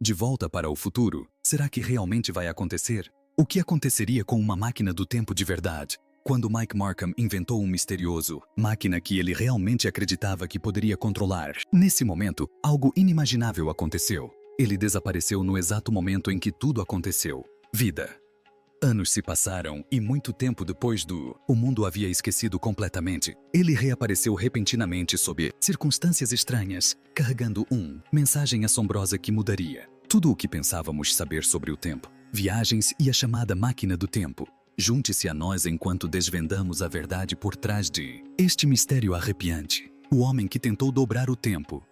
De volta para o futuro, será que realmente vai acontecer? O que aconteceria com uma máquina do tempo de verdade? Quando Mike Markham inventou um misterioso máquina que ele realmente acreditava que poderia controlar. Nesse momento, algo inimaginável aconteceu. Ele desapareceu no exato momento em que tudo aconteceu. Vida. Anos se passaram e muito tempo depois o mundo havia esquecido completamente. Ele reapareceu repentinamente sob circunstâncias estranhas, carregando mensagem assombrosa que mudaria tudo o que pensávamos saber sobre o tempo, viagens e a chamada máquina do tempo. Junte-se a nós enquanto desvendamos a verdade por trás de este mistério arrepiante. O homem que tentou dobrar o tempo.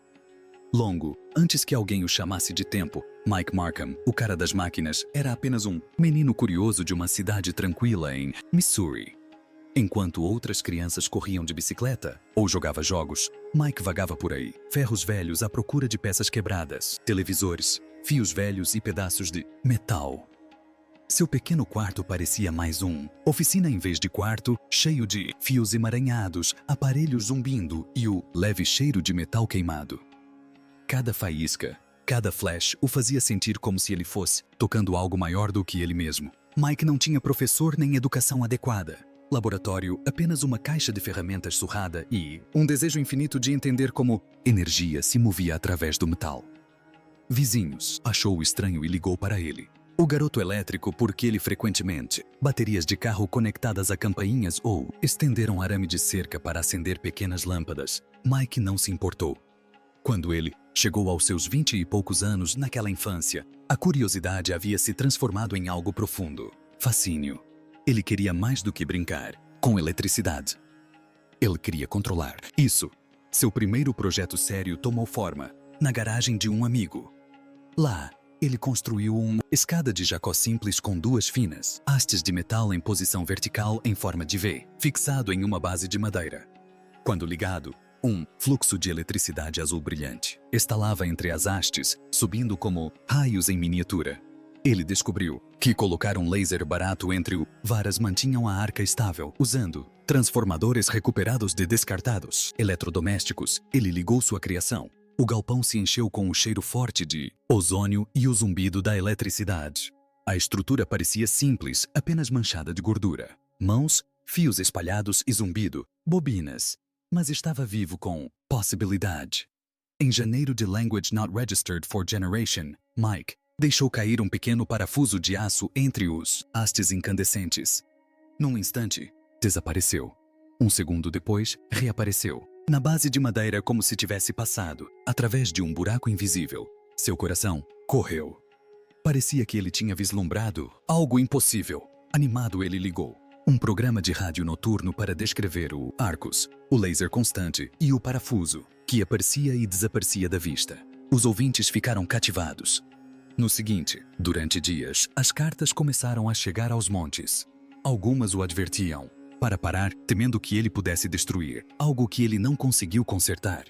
Longo, antes que alguém o chamasse de tempo, Mike Markham, o cara das máquinas, era apenas um menino curioso de uma cidade tranquila em Missouri. Enquanto outras crianças corriam de bicicleta ou jogava jogos, Mike vagava por aí, ferros velhos à procura de peças quebradas, televisores, fios velhos e pedaços de metal. Seu pequeno quarto parecia mais oficina em vez de quarto, cheio de fios emaranhados, aparelhos zumbindo e o leve cheiro de metal queimado. Cada faísca, cada flash o fazia sentir como se ele fosse tocando algo maior do que ele mesmo. Mike não tinha professor nem educação adequada. Laboratório, apenas uma caixa de ferramentas surrada e um desejo infinito de entender como energia se movia através do metal. Vizinhos achou estranho e ligou para ele. O garoto elétrico porque ele frequentemente, baterias de carro conectadas a campainhas ou estenderam arame de cerca para acender pequenas lâmpadas. Mike não se importou. Quando ele chegou aos seus 20 e poucos anos naquela infância, a curiosidade havia se transformado em algo profundo. Fascínio. Ele queria mais do que brincar com eletricidade. Ele queria controlar isso. Seu primeiro projeto sério tomou forma na garagem de um amigo. Lá, ele construiu uma escada de jacó simples com duas finas hastes de metal em posição vertical em forma de V, fixado em uma base de madeira. Quando ligado, um fluxo de eletricidade azul brilhante estalava entre as hastes, subindo como raios em miniatura. Ele descobriu que colocar um laser barato entre varas mantinham a arca estável, usando transformadores recuperados de descartados eletrodomésticos. Ele ligou sua criação. O galpão se encheu com o cheiro forte de ozônio e o zumbido da eletricidade. A estrutura parecia simples, apenas manchada de gordura. Mãos, fios espalhados e zumbido, bobinas. Mas estava vivo com possibilidade. Em janeiro de Language Not Registered for Generation, Mike deixou cair um pequeno parafuso de aço entre os hastes incandescentes. Num instante, desapareceu. Um segundo depois, reapareceu. Na base de madeira como se tivesse passado, através de um buraco invisível. Seu coração correu. Parecia que ele tinha vislumbrado algo impossível. Animado, ele ligou um programa de rádio noturno para descrever o arcos, o laser constante e o parafuso, que aparecia e desaparecia da vista. Os ouvintes ficaram cativados. No seguinte, durante dias, as cartas começaram a chegar aos montes. Algumas o advertiam para parar, temendo que ele pudesse destruir algo que ele não conseguiu consertar.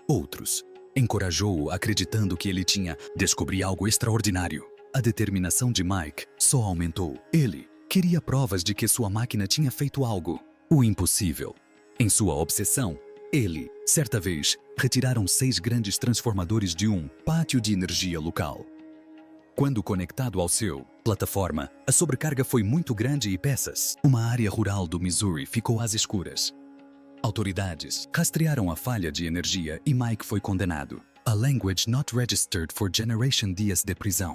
Outros encorajou-o, acreditando que ele tinha descobrido algo extraordinário. A determinação de Mike só aumentou. Ele queria provas de que sua máquina tinha feito algo, o impossível. Em sua obsessão, ele, certa vez, retiraram 6 grandes transformadores de um pátio de energia local. Quando conectado ao seu plataforma, a sobrecarga foi muito grande e peças. Uma área rural do Missouri ficou às escuras. Autoridades rastrearam a falha de energia e Mike foi condenado a Language Not Registered for Generation dias de prisão.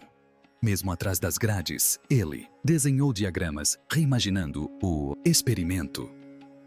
Mesmo atrás das grades, ele desenhou diagramas, reimaginando o experimento.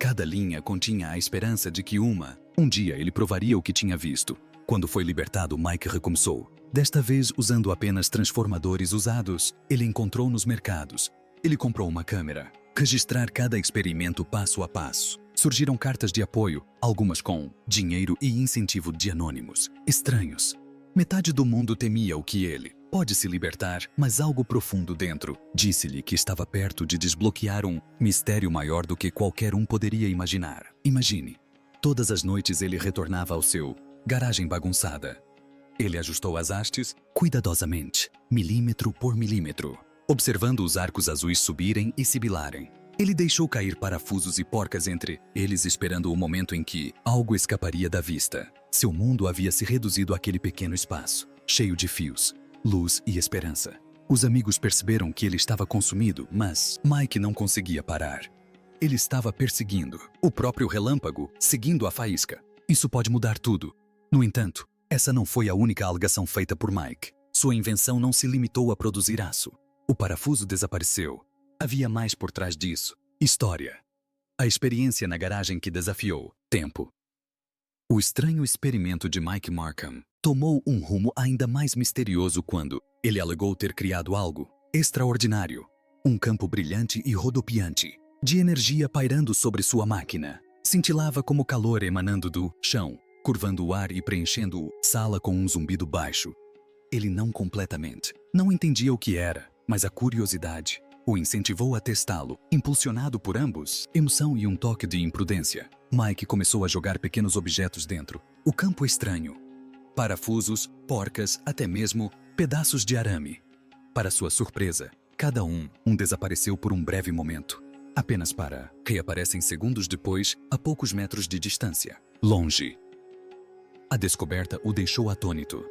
Cada linha continha a esperança de que um dia ele provaria o que tinha visto. Quando foi libertado, Mike recomeçou. Desta vez, usando apenas transformadores usados, ele encontrou nos mercados. Ele comprou uma câmera. Registrar cada experimento passo a passo. Surgiram cartas de apoio, algumas com dinheiro e incentivo de anônimos estranhos. Metade do mundo temia o que ele pode se libertar, mas algo profundo dentro disse-lhe que estava perto de desbloquear um mistério maior do que qualquer um poderia imaginar. Imagine. Todas as noites ele retornava ao seu garagem bagunçada. Ele ajustou as hastes cuidadosamente, milímetro por milímetro, observando os arcos azuis subirem e sibilarem. Ele deixou cair parafusos e porcas entre eles, esperando o momento em que algo escaparia da vista. Seu mundo havia se reduzido àquele pequeno espaço, cheio de fios, luz e esperança. Os amigos perceberam que ele estava consumido, mas Mike não conseguia parar. Ele estava perseguindo o próprio relâmpago, seguindo a faísca. Isso pode mudar tudo. No entanto, essa não foi a única alegação feita por Mike. Sua invenção não se limitou a produzir aço. O parafuso desapareceu. Havia mais por trás disso. História. A experiência na garagem que desafiou tempo. O estranho experimento de Mike Markham tomou um rumo ainda mais misterioso quando ele alegou ter criado algo extraordinário. Um campo brilhante e rodopiante, de energia pairando sobre sua máquina. Cintilava como calor emanando do chão, curvando o ar e preenchendo a sala com um zumbido baixo. Ele não entendia o que era, mas a curiosidade o incentivou a testá-lo. Impulsionado por ambos, emoção e um toque de imprudência, Mike começou a jogar pequenos objetos dentro. O campo estranho. Parafusos, porcas, até mesmo pedaços de arame. Para sua surpresa, cada um desapareceu por um breve momento. Apenas para reaparecem segundos depois, a poucos metros de distância. Longe. A descoberta o deixou atônito.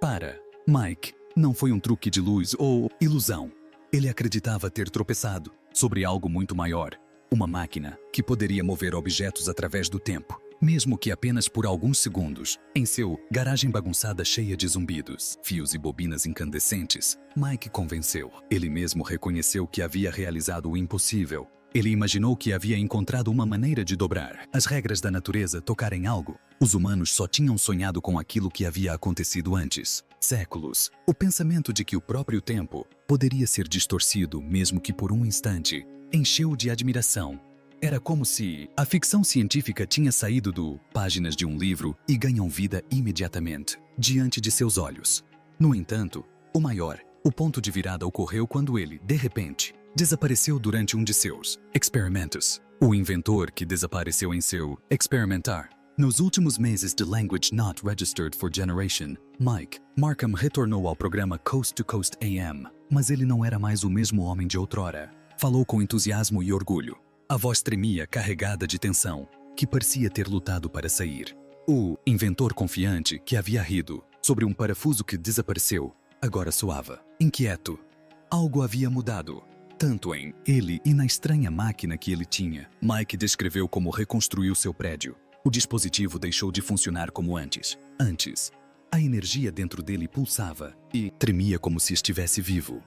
Para Mike, não foi um truque de luz ou ilusão. Ele acreditava ter tropeçado sobre algo muito maior. Uma máquina que poderia mover objetos através do tempo, mesmo que apenas por alguns segundos. Em seu garagem bagunçada cheia de zumbidos, fios e bobinas incandescentes, Mike convenceu. Ele mesmo reconheceu que havia realizado o impossível. Ele imaginou que havia encontrado uma maneira de dobrar as regras da natureza, tocar em algo. Os humanos só tinham sonhado com aquilo que havia acontecido antes. Séculos. O pensamento de que o próprio tempo poderia ser distorcido, mesmo que por um instante, encheu-o de admiração. Era como se a ficção científica tinha saído do páginas de um livro e ganham vida imediatamente, diante de seus olhos. No entanto, o ponto de virada ocorreu quando ele, de repente, desapareceu durante um de seus experimentos. O inventor que desapareceu em seu experimentar. Nos últimos meses de Language Not Registered for Generation, Mike Markham retornou ao programa Coast to Coast AM, mas ele não era mais o mesmo homem de outrora. Falou com entusiasmo e orgulho. A voz tremia, carregada de tensão, que parecia ter lutado para sair. O inventor confiante que havia rido sobre um parafuso que desapareceu, agora soava inquieto. Algo havia mudado, tanto em ele e na estranha máquina que ele tinha. Mike descreveu como reconstruiu seu prédio. O dispositivo deixou de funcionar como antes. Antes, a energia dentro dele pulsava e tremia como se estivesse vivo.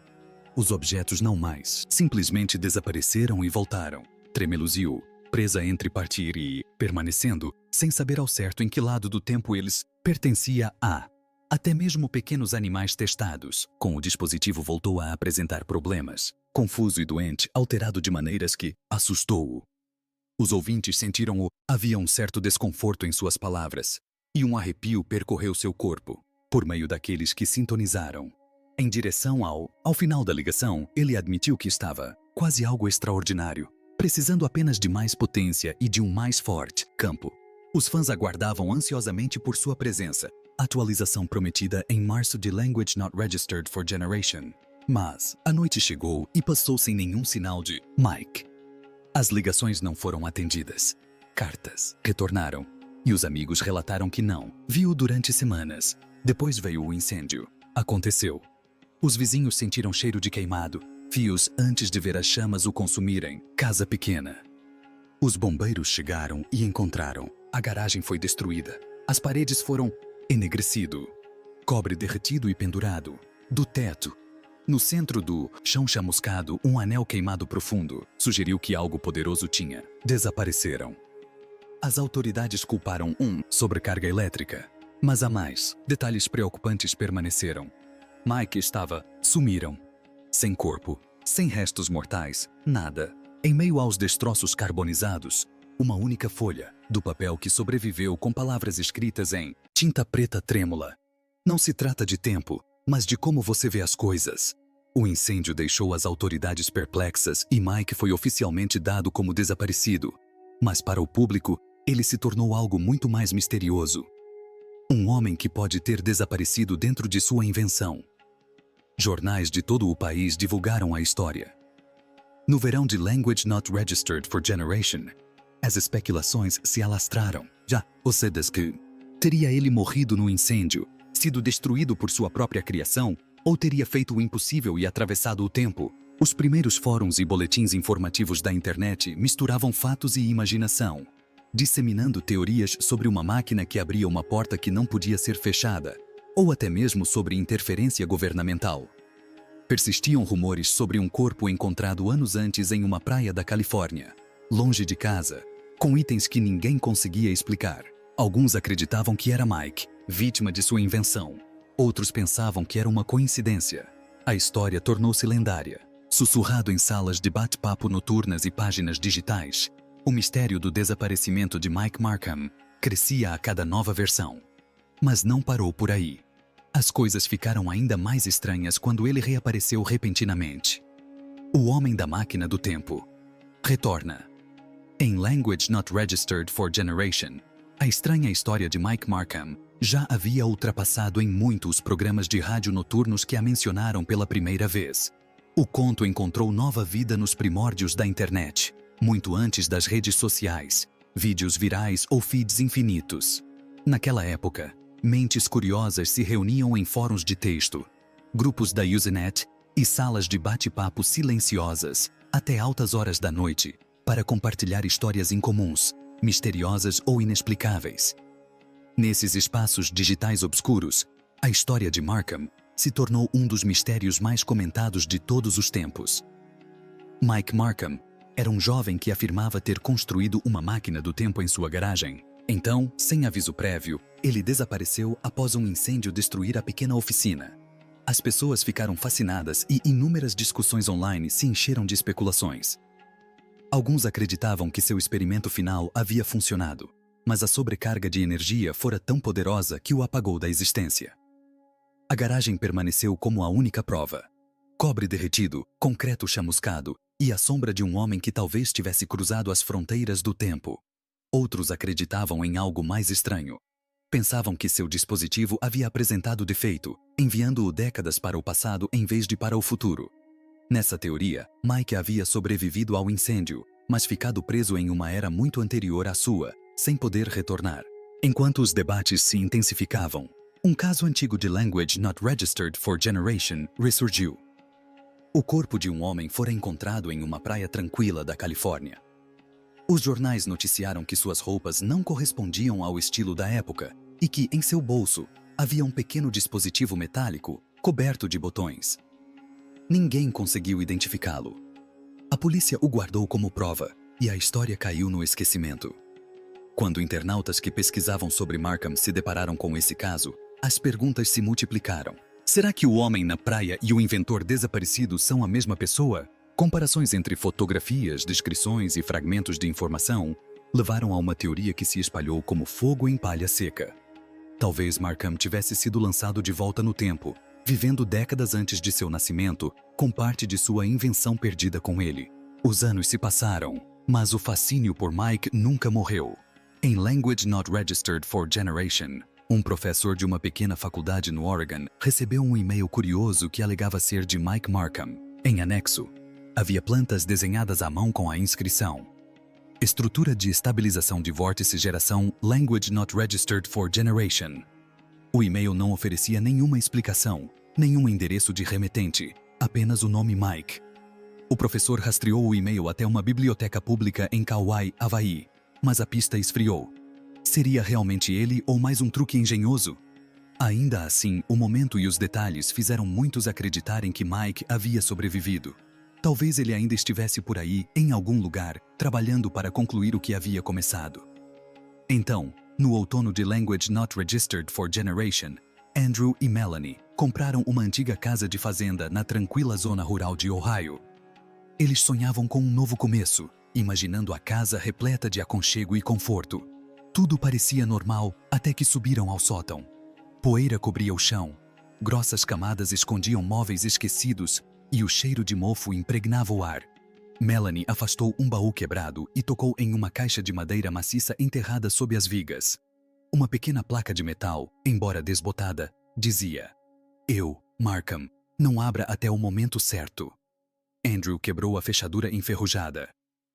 Os objetos não mais, simplesmente desapareceram e voltaram. Tremeluziu, presa entre partir e permanecendo, sem saber ao certo em que lado do tempo eles pertencia a. Até mesmo pequenos animais testados, com o dispositivo voltou a apresentar problemas. Confuso e doente, alterado de maneiras que assustou-o. Os ouvintes sentiram-o. Havia um certo desconforto em suas palavras, e um arrepio percorreu seu corpo, por meio daqueles que sintonizaram. Em direção ao final da ligação, ele admitiu que estava quase algo extraordinário, precisando apenas de mais potência e de um mais forte campo. Os fãs aguardavam ansiosamente por sua presença, atualização prometida em março de Language Not Registered for Generation. Mas a noite chegou e passou sem nenhum sinal de Mike. As ligações não foram atendidas. Cartas retornaram, e os amigos relataram que não viu durante semanas. Depois veio o incêndio. Aconteceu. Os vizinhos sentiram cheiro de queimado, fios antes de ver as chamas o consumirem. Casa pequena. Os bombeiros chegaram e encontraram. A garagem foi destruída. As paredes foram enegrecido. Cobre derretido e pendurado. Do teto. No centro do chão chamuscado, um anel queimado profundo sugeriu que algo poderoso tinha. Desapareceram. As autoridades culparam sobrecarga elétrica. Mas há mais. Detalhes preocupantes permaneceram. Mike sumiram. Sem corpo, sem restos mortais, nada. Em meio aos destroços carbonizados, uma única folha do papel que sobreviveu com palavras escritas em tinta preta trêmula. Não se trata de tempo, mas de como você vê as coisas. O incêndio deixou as autoridades perplexas e Mike foi oficialmente dado como desaparecido. Mas para o público, ele se tornou algo muito mais misterioso. Um homem que pode ter desaparecido dentro de sua invenção. Jornais de todo o país divulgaram a história. No verão de Language Not Registered for Generation, as especulações se alastraram. Já, que teria ele morrido no incêndio, sido destruído por sua própria criação, ou teria feito o impossível e atravessado o tempo? Os primeiros fóruns e boletins informativos da internet misturavam fatos e imaginação, disseminando teorias sobre uma máquina que abria uma porta que não podia ser fechada, ou até mesmo sobre interferência governamental. Persistiam rumores sobre um corpo encontrado anos antes em uma praia da Califórnia, longe de casa, com itens que ninguém conseguia explicar. Alguns acreditavam que era Mike, vítima de sua invenção. Outros pensavam que era uma coincidência. A história tornou-se lendária. Sussurrado em salas de bate-papo noturnas e páginas digitais, o mistério do desaparecimento de Mike Markham crescia a cada nova versão. Mas não parou por aí. As coisas ficaram ainda mais estranhas quando ele reapareceu repentinamente. O Homem da Máquina do Tempo retorna. Em Language Not Registered for Generation, a estranha história de Mike Markham já havia ultrapassado em muito os programas de rádio noturnos que a mencionaram pela primeira vez. O conto encontrou nova vida nos primórdios da internet, muito antes das redes sociais, vídeos virais ou feeds infinitos. Naquela época, mentes curiosas se reuniam em fóruns de texto, grupos da Usenet e salas de bate-papo silenciosas, até altas horas da noite, para compartilhar histórias incomuns, misteriosas ou inexplicáveis. Nesses espaços digitais obscuros, a história de Markham se tornou um dos mistérios mais comentados de todos os tempos. Mike Markham era um jovem que afirmava ter construído uma máquina do tempo em sua garagem. Então, sem aviso prévio, ele desapareceu após um incêndio destruir a pequena oficina. As pessoas ficaram fascinadas e inúmeras discussões online se encheram de especulações. Alguns acreditavam que seu experimento final havia funcionado, mas a sobrecarga de energia fora tão poderosa que o apagou da existência. A garagem permaneceu como a única prova. Cobre derretido, concreto chamuscado e a sombra de um homem que talvez tivesse cruzado as fronteiras do tempo. Outros acreditavam em algo mais estranho. Pensavam que seu dispositivo havia apresentado defeito, enviando-o décadas para o passado em vez de para o futuro. Nessa teoria, Mike havia sobrevivido ao incêndio, mas ficado preso em uma era muito anterior à sua, sem poder retornar. Enquanto os debates se intensificavam, um caso antigo de Language Not Registered for Generation ressurgiu. O corpo de um homem fora encontrado em uma praia tranquila da Califórnia. Os jornais noticiaram que suas roupas não correspondiam ao estilo da época e que, em seu bolso, havia um pequeno dispositivo metálico coberto de botões. Ninguém conseguiu identificá-lo. A polícia o guardou como prova e a história caiu no esquecimento. Quando internautas que pesquisavam sobre Markham se depararam com esse caso, as perguntas se multiplicaram. Será que o homem na praia e o inventor desaparecido são a mesma pessoa? Comparações entre fotografias, descrições e fragmentos de informação levaram a uma teoria que se espalhou como fogo em palha seca. Talvez Markham tivesse sido lançado de volta no tempo, vivendo décadas antes de seu nascimento, com parte de sua invenção perdida com ele. Os anos se passaram, mas o fascínio por Mike nunca morreu. Em Language Not Registered for Generation, um professor de uma pequena faculdade no Oregon recebeu um e-mail curioso que alegava ser de Mike Markham. Em anexo, havia plantas desenhadas à mão com a inscrição: Estrutura de estabilização de vórtice geração Language Not Registered for Generation. O e-mail não oferecia nenhuma explicação, nenhum endereço de remetente, apenas o nome Mike. O professor rastreou o e-mail até uma biblioteca pública em Kauai, Havaí, mas a pista esfriou. Seria realmente ele ou mais um truque engenhoso? Ainda assim, o momento e os detalhes fizeram muitos acreditarem que Mike havia sobrevivido. Talvez ele ainda estivesse por aí, em algum lugar, trabalhando para concluir o que havia começado. Então, no outono de Language Not Registered for Generation, Andrew e Melanie compraram uma antiga casa de fazenda na tranquila zona rural de Ohio. Eles sonhavam com um novo começo, imaginando a casa repleta de aconchego e conforto. Tudo parecia normal até que subiram ao sótão. Poeira cobria o chão, grossas camadas escondiam móveis esquecidos e o cheiro de mofo impregnava o ar. Melanie afastou um baú quebrado e tocou em uma caixa de madeira maciça enterrada sob as vigas. Uma pequena placa de metal, embora desbotada, dizia: "Eu, Markham, não abra até o momento certo." Andrew quebrou a fechadura enferrujada.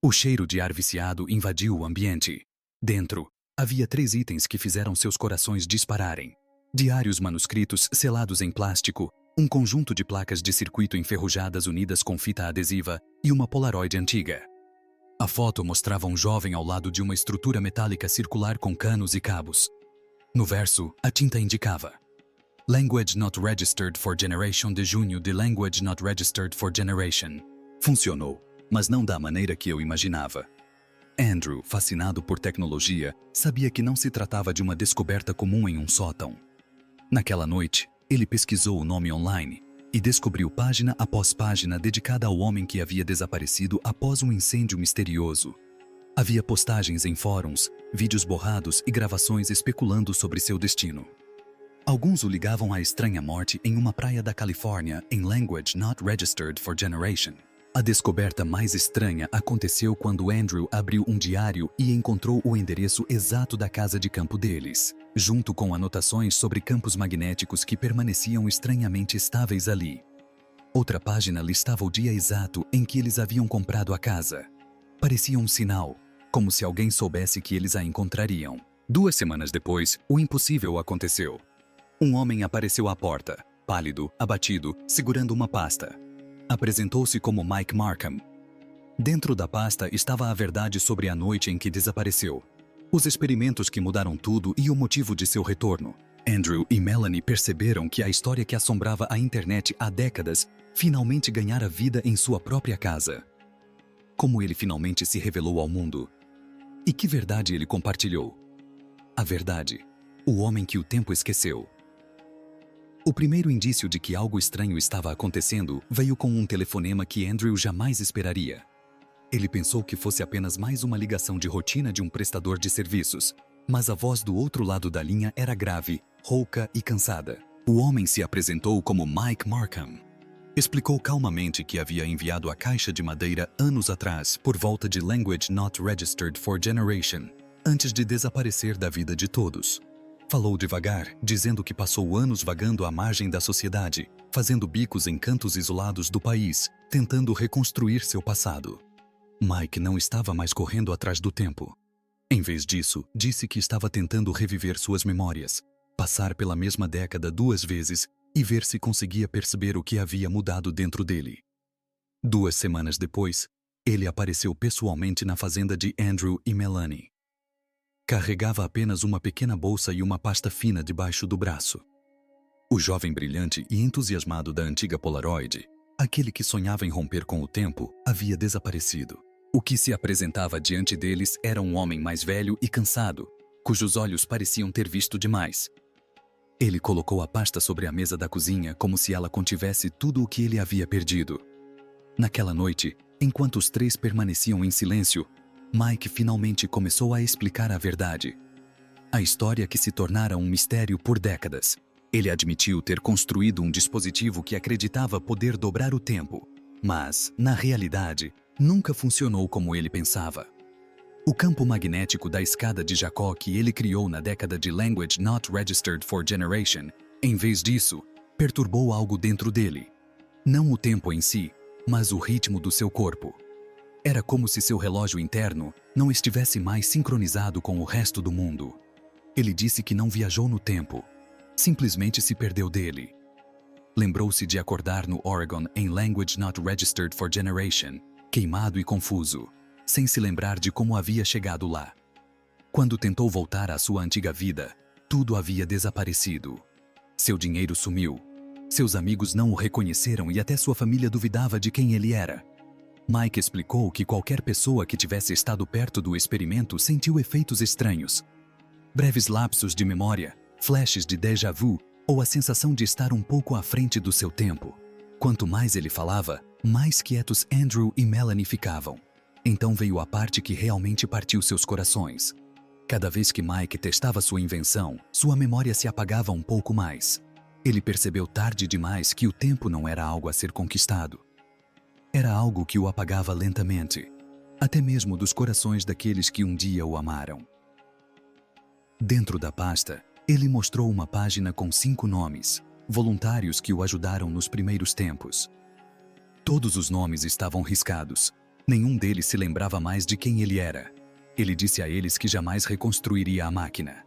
O cheiro de ar viciado invadiu o ambiente. Dentro, havia 3 itens que fizeram seus corações dispararem: Diários manuscritos selados em plástico, um conjunto de placas de circuito enferrujadas unidas com fita adesiva e uma Polaroid antiga. A foto mostrava um jovem ao lado de uma estrutura metálica circular com canos e cabos. No verso, a tinta indicava: Language Not Registered for Generation de junho de Language Not Registered for Generation. Funcionou, mas não da maneira que eu imaginava. Andrew, fascinado por tecnologia, sabia que não se tratava de uma descoberta comum em um sótão. Naquela noite, ele pesquisou o nome online e descobriu página após página dedicada ao homem que havia desaparecido após um incêndio misterioso. Havia postagens em fóruns, vídeos borrados e gravações especulando sobre seu destino. Alguns o ligavam à estranha morte em uma praia da Califórnia em Language Not Registered for Generation. A descoberta mais estranha aconteceu quando Andrew abriu um diário e encontrou o endereço exato da casa de campo deles, junto com anotações sobre campos magnéticos que permaneciam estranhamente estáveis ali. Outra página listava o dia exato em que eles haviam comprado a casa. Parecia um sinal, como se alguém soubesse que eles a encontrariam. 2 semanas depois, o impossível aconteceu. Um homem apareceu à porta, pálido, abatido, segurando uma pasta. Apresentou-se como Mike Markham. Dentro da pasta estava a verdade sobre a noite em que desapareceu, os experimentos que mudaram tudo e o motivo de seu retorno. Andrew e Melanie perceberam que a história que assombrava a internet há décadas finalmente ganhara vida em sua própria casa. Como ele finalmente se revelou ao mundo? E que verdade ele compartilhou? A verdade. O homem que o tempo esqueceu. O primeiro indício de que algo estranho estava acontecendo veio com um telefonema que Andrew jamais esperaria. Ele pensou que fosse apenas mais uma ligação de rotina de um prestador de serviços, mas a voz do outro lado da linha era grave, rouca e cansada. O homem se apresentou como Mike Markham. Explicou calmamente que havia enviado a caixa de madeira anos atrás por volta de Language Not Registered for Generation, antes de desaparecer da vida de todos. Falou devagar, dizendo que passou anos vagando à margem da sociedade, fazendo bicos em cantos isolados do país, tentando reconstruir seu passado. Mike não estava mais correndo atrás do tempo. Em vez disso, disse que estava tentando reviver suas memórias, passar pela mesma década 2 vezes e ver se conseguia perceber o que havia mudado dentro dele. 2 semanas depois, ele apareceu pessoalmente na fazenda de Andrew e Melanie. Carregava apenas uma pequena bolsa e uma pasta fina debaixo do braço. O jovem brilhante e entusiasmado da antiga Polaroid, aquele que sonhava em romper com o tempo, havia desaparecido. O que se apresentava diante deles era um homem mais velho e cansado, cujos olhos pareciam ter visto demais. Ele colocou a pasta sobre a mesa da cozinha como se ela contivesse tudo o que ele havia perdido. Naquela noite, enquanto os 3 permaneciam em silêncio, Mike finalmente começou a explicar a verdade. A história que se tornara um mistério por décadas. Ele admitiu ter construído um dispositivo que acreditava poder dobrar o tempo, mas, na realidade, nunca funcionou como ele pensava. O campo magnético da escada de Jacó que ele criou na década de Language Not Registered for Generation, em vez disso, perturbou algo dentro dele. Não o tempo em si, mas o ritmo do seu corpo. Era como se seu relógio interno não estivesse mais sincronizado com o resto do mundo. Ele disse que não viajou no tempo, simplesmente se perdeu dele. Lembrou-se de acordar no Oregon em Language Not Registered for Generation, queimado e confuso, sem se lembrar de como havia chegado lá. Quando tentou voltar à sua antiga vida, tudo havia desaparecido. Seu dinheiro sumiu. Seus amigos não o reconheceram e até sua família duvidava de quem ele era. Mike explicou que qualquer pessoa que tivesse estado perto do experimento sentiu efeitos estranhos. Breves lapsos de memória, flashes de déjà vu ou a sensação de estar um pouco à frente do seu tempo. Quanto mais ele falava, mais quietos Andrew e Melanie ficavam. Então veio a parte que realmente partiu seus corações. Cada vez que Mike testava sua invenção, sua memória se apagava um pouco mais. Ele percebeu tarde demais que o tempo não era algo a ser conquistado. Era algo que o apagava lentamente, até mesmo dos corações daqueles que um dia o amaram. Dentro da pasta, ele mostrou uma página com 5 nomes, voluntários que o ajudaram nos primeiros tempos. Todos os nomes estavam riscados. Nenhum deles se lembrava mais de quem ele era. Ele disse a eles que jamais reconstruiria a máquina.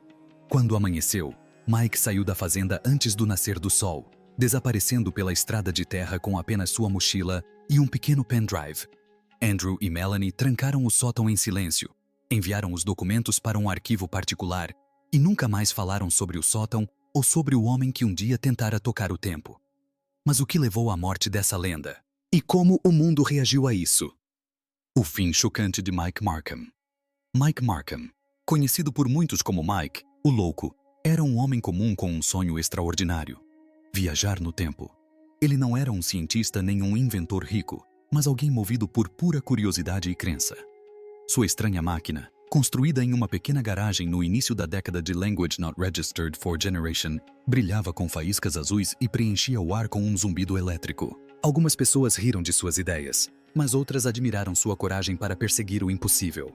Quando amanheceu, Mike saiu da fazenda antes do nascer do sol, desaparecendo pela estrada de terra com apenas sua mochila e um pequeno pendrive. Andrew e Melanie trancaram o sótão em silêncio, enviaram os documentos para um arquivo particular e nunca mais falaram sobre o sótão ou sobre o homem que um dia tentara tocar o tempo. Mas o que levou à morte dessa lenda? E como o mundo reagiu a isso? O fim chocante de Mike Markham. Mike Markham, conhecido por muitos como Mike, o Louco, era um homem comum com um sonho extraordinário: viajar no tempo. Ele não era um cientista nem um inventor rico, mas alguém movido por pura curiosidade e crença. Sua estranha máquina, construída em uma pequena garagem no início da década de Language Not Registered for Generation, brilhava com faíscas azuis e preenchia o ar com um zumbido elétrico. Algumas pessoas riram de suas ideias, mas outras admiraram sua coragem para perseguir o impossível.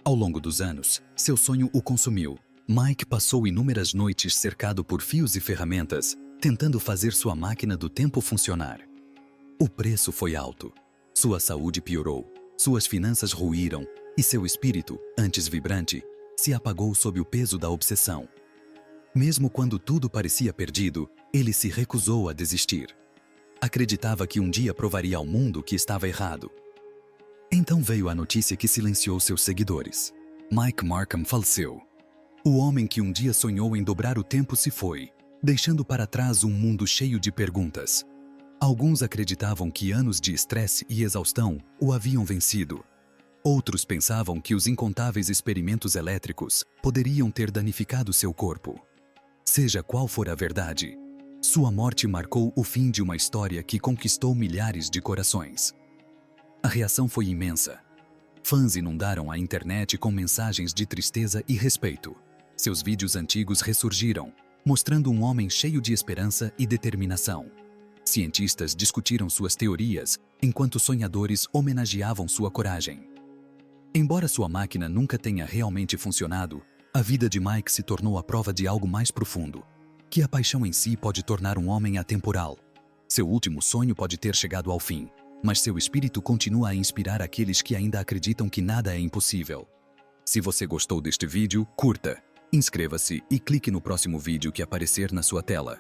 Ao longo dos anos, seu sonho o consumiu. Mike passou inúmeras noites cercado por fios e ferramentas, tentando fazer sua máquina do tempo funcionar. O preço foi alto. Sua saúde piorou, suas finanças ruíram e seu espírito, antes vibrante, se apagou sob o peso da obsessão. Mesmo quando tudo parecia perdido, ele se recusou a desistir. Acreditava que um dia provaria ao mundo que estava errado. Então veio a notícia que silenciou seus seguidores. Mike Markham faleceu. O homem que um dia sonhou em dobrar o tempo se foi, deixando para trás um mundo cheio de perguntas. Alguns acreditavam que anos de estresse e exaustão o haviam vencido. Outros pensavam que os incontáveis experimentos elétricos poderiam ter danificado seu corpo. Seja qual for a verdade, sua morte marcou o fim de uma história que conquistou milhares de corações. A reação foi imensa. Fãs inundaram a internet com mensagens de tristeza e respeito. Seus vídeos antigos ressurgiram, mostrando um homem cheio de esperança e determinação. Cientistas discutiram suas teorias, enquanto sonhadores homenageavam sua coragem. Embora sua máquina nunca tenha realmente funcionado, a vida de Mike se tornou a prova de algo mais profundo: que a paixão em si pode tornar um homem atemporal. Seu último sonho pode ter chegado ao fim, mas seu espírito continua a inspirar aqueles que ainda acreditam que nada é impossível. Se você gostou deste vídeo, curta, inscreva-se e clique no próximo vídeo que aparecer na sua tela.